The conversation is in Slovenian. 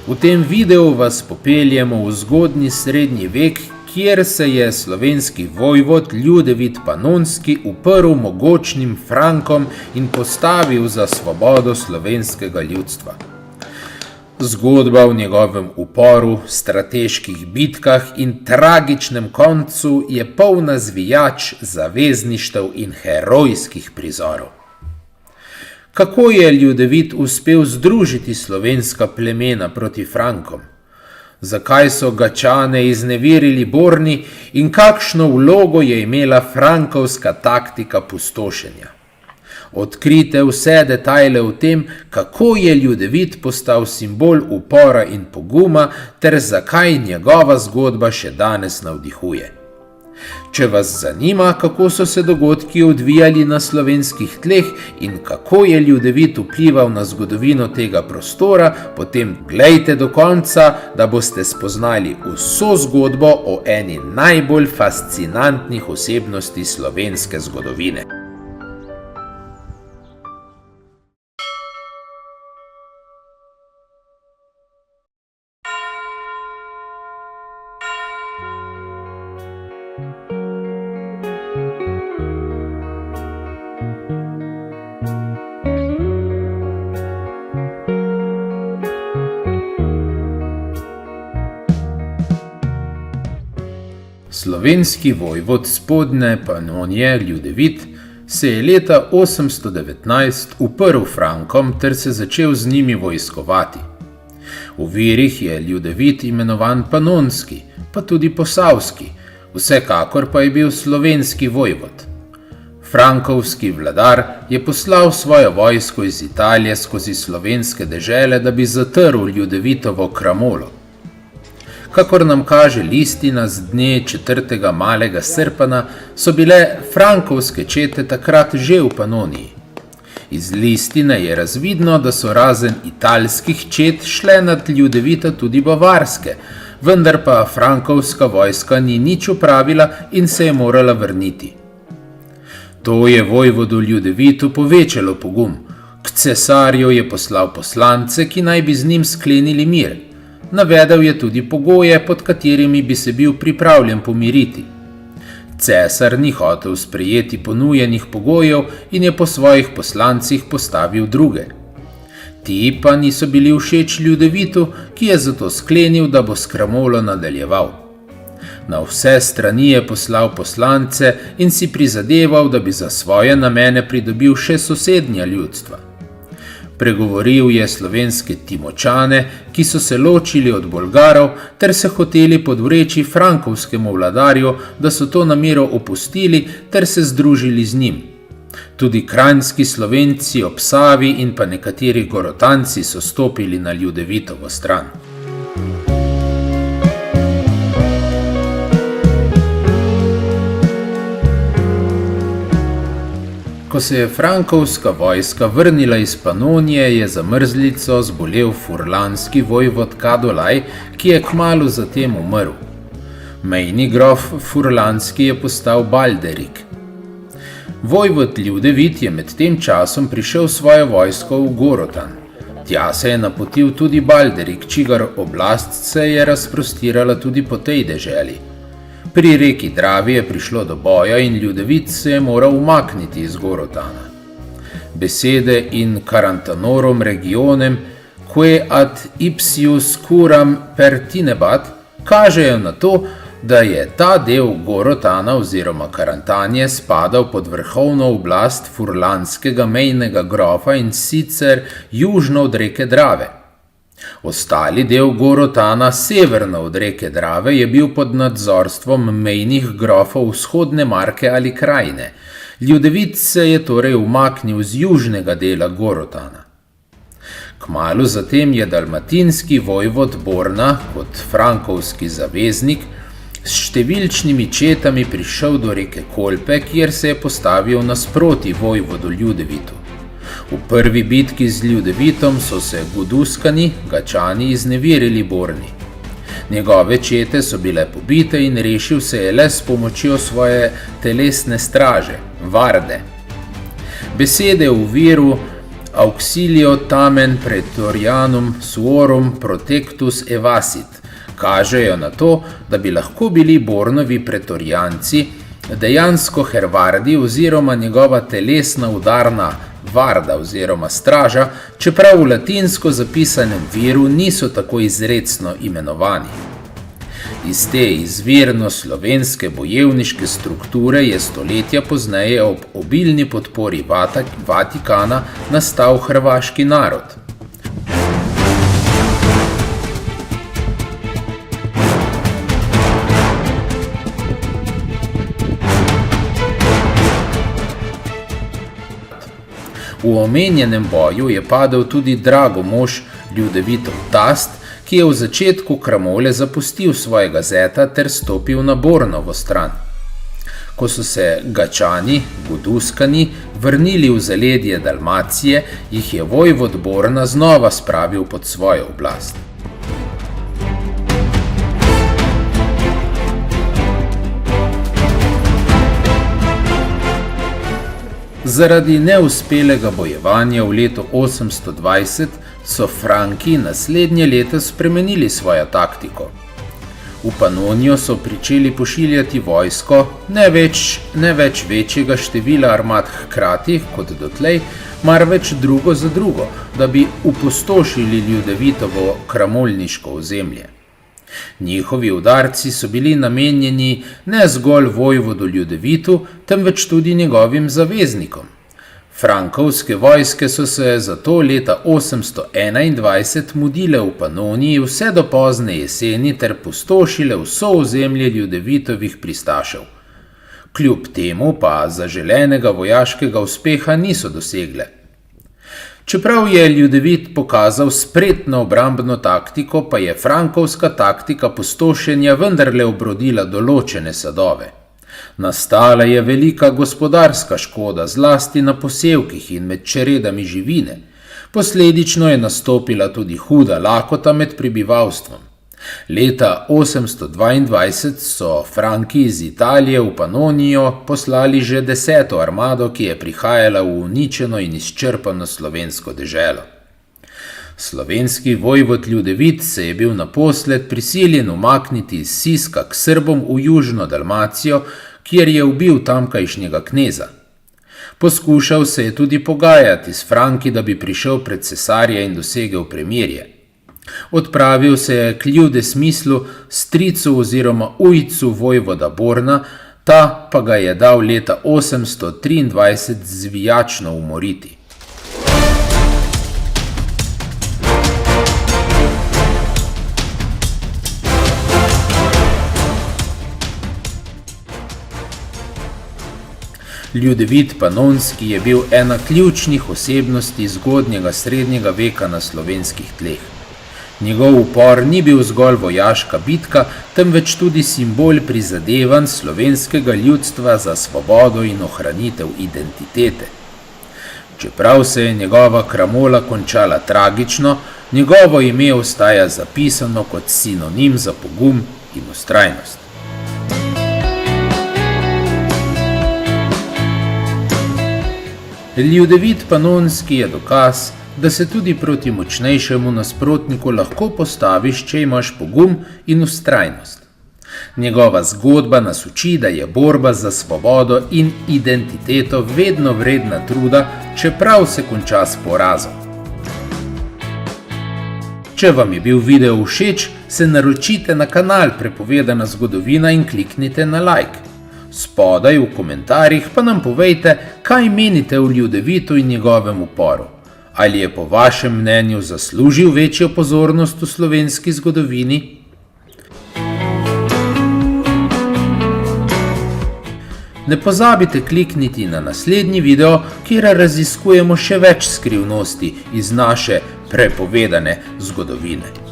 V tem videu vas popeljemo v zgodnji srednji vek, kjer se je slovenski vojvod Ljudevit Panonski uprl mogočnim Frankom in postavil za svobodo slovenskega ljudstva. Zgodba o njegovem uporu, strateških bitkah in tragičnem koncu je polna zvijač, zavezništev in herojskih prizorov. Kako je Ljudevit uspel združiti slovenska plemena proti Frankom? Zakaj so Gačane izneverili Borni in kakšno vlogo je imela frankovska taktika pustošenja? Odkrite vse detajle o tem, kako je Ljudevit postal simbol upora in poguma ter zakaj njegova zgodba še danes navdihuje. Če vas zanima, kako so se dogodki odvijali na slovenskih tleh in kako je Ljudevit vplival na zgodovino tega prostora, potem glejte do konca, da boste spoznali vso zgodbo o eni najbolj fascinantnih osebnosti slovenske zgodovine. Slovenski vojvod Spodnje Panonije Ljudevit se je leta 819 uprl Frankom ter se začel z njimi vojskovati. V virih je Ljudevit imenovan Panonski, pa tudi Posavski, vsekakor pa je bil slovenski vojvod. Frankovski vladar je poslal svojo vojsko iz Italije skozi slovenske dežele, da bi zatrl Ljudevitovo kramolo. Kakor nam kaže listina z dne 4. malega srpana, so bile frankovske čete takrat že v Panoniji. Iz listine je razvidno, da so razen italskih čet šle nad Ljudevita tudi bavarske, vendar pa frankovska vojska ni nič opravila in se je morala vrniti. To je vojvodu Ljudevitu povečalo pogum. K cesarju je poslal poslance, ki naj bi z njim sklenili mir. Navedel je tudi pogoje, pod katerimi bi se bil pripravljen pomiriti. Cesar ni hotel sprejeti ponujenih pogojev in je po svojih poslancih postavil druge. Ti pa niso bili všeč Ljudevitu, ki je zato sklenil, da bo s kramolo nadaljeval. Na vse strani je poslal poslance in si prizadeval, da bi za svoje namene pridobil še sosednja ljudstva. Pregovoril je slovenske Timočane, ki so se ločili od Bolgarov ter se hoteli podvreči frankovskemu vladarju, da so to namero opustili ter se združili z njim. Tudi kranjski Slovenci ob Savi in pa nekateri Gorotanci so stopili na Ljudevitovo stran. Ko se je frankovska vojska vrnila iz Panonije, je za mrzlico zbolel furlanski vojvod Kadolaj, ki je kmalu zatem umrl. Mejni grof furlanski je postal Balderik. Vojvod Ljudevit je med tem časom prišel svojo vojsko v Gorotan. Tja se je napotil tudi Balderik, čigar oblast se je razprostirala tudi po tej deželi. Pri reki Dravi je prišlo do boja in Ljudevit se je moral umakniti iz Gorotana. Besede in Carantanorum regionem, que ad ipsius curam pertinebat, kažejo na to, da je ta del Gorotana oziroma Karantanje spadal pod vrhovno oblast furlanskega mejnega grofa in sicer južno od reke Drave. Ostali del Gorotana, severno od reke Drave, je bil pod nadzorstvom mejnih grofov vzhodne marke ali krajine. Ljudevit se je torej umaknil z južnega dela Gorotana. Kmalu zatem je dalmatinski vojvod Borna kot frankovski zaveznik s številčnimi četami prišel do reke Kolpe, kjer se je postavil nasproti vojvodu Ljudevitu. V prvi bitki z Ljudevitom so se Guduskani, Gačani, izneverili Borni. Njegove čete so bile pobite in rešil se je le s pomočjo svoje telesne straže, Varde. Besede v viru auxilio tamen praetorianum suorum protectus evasit, kažejo na to, da bi lahko bili Bornovi pretorijanci dejansko hervardi oziroma njegova telesna udarna varda oziroma straža, čeprav v latinsko zapisanem viru niso tako izrecno imenovani. Iz te izvirno slovenske bojevniške strukture je stoletja pozneje ob obilni podpori Vatikana nastal hrvaški narod. V omenjenem boju je padel tudi Drago mož, Ljudevitov tast, ki je v začetku kramole zapustil svojega zeta ter stopil na Bornovo stran. Ko so se Gačani, Guduskani, vrnili v zaledje Dalmacije, jih je vojvod Borna znova spravil pod svojo oblast. Zaradi neuspelega bojevanja v letu 820 so Franki naslednje leto spremenili svojo taktiko. V Panonijo so pričeli pošiljati vojsko, ne več večjega števila armad hkrati kot dotlej, marveč drugo za drugo, da bi upostošili Ljudevitovo kramolniško ozemlje. Njihovi udarci so bili namenjeni ne zgolj vojvodu Ljudevitu, temveč tudi njegovim zaveznikom. Frankovske vojske so se zato leta 821 mudile v Panoniji vse do pozne jeseni ter pustošile vso ozemlje Ljudevitovih pristašev. Kljub temu pa zaželenega vojaškega uspeha niso dosegle. Čeprav je Ljudevit pokazal spretno obrambno taktiko, pa je frankovska taktika pustošenja vendarle obrodila določene sadove. Nastala je velika gospodarska škoda, zlasti na posevkih in med čredami živine. Posledično je nastopila tudi huda lakota med prebivalstvom. Leta 822 so Franki iz Italije v Panonijo poslali že 10. armado, ki je prihajala v uničeno in izčrpano slovensko deželo. Slovenski vojvod Ljudevit se je bil naposled prisiljen umakniti iz Siska k Srbom v južno Dalmacijo, kjer je ubil tamkajšnjega kneza. Poskušal se je tudi pogajati s Franki, da bi prišel pred cesarja in dosegel premirje. Odpravil se je k Ljudesmislu, stricu oziroma ujcu vojvoda Borna, ta pa ga je dal leta 823 zvijačno umoriti. Ljudevit Panonski je bil ena ključnih osebnosti zgodnjega srednjega veka na slovenskih tleh. Njegov upor ni bil zgolj vojaška bitka, temveč tudi simbol prizadevanj slovenskega ljudstva za svobodo in ohranitev identitete. Čeprav se je njegova kramola končala tragično, njegovo ime ostaja zapisano kot sinonim za pogum in vztrajnost. Ljudevit Panonski je dokaz, da se tudi proti močnejšemu nasprotniku lahko postaviš, če imaš pogum in vztrajnost. Njegova zgodba nas uči, da je borba za svobodo in identiteto vedno vredna truda, čeprav se konča s porazom. Če vam je bil video všeč, se naročite na kanal Prepovedana zgodovina in kliknite na like. Spodaj v komentarjih pa nam povejte, kaj menite o Ljudevitu in njegovem uporu. Ali je po vašem mnenju zaslužil večjo pozornost v slovenski zgodovini? Ne pozabite klikniti na naslednji video, kjer raziskujemo še več skrivnosti iz naše prepovedane zgodovine.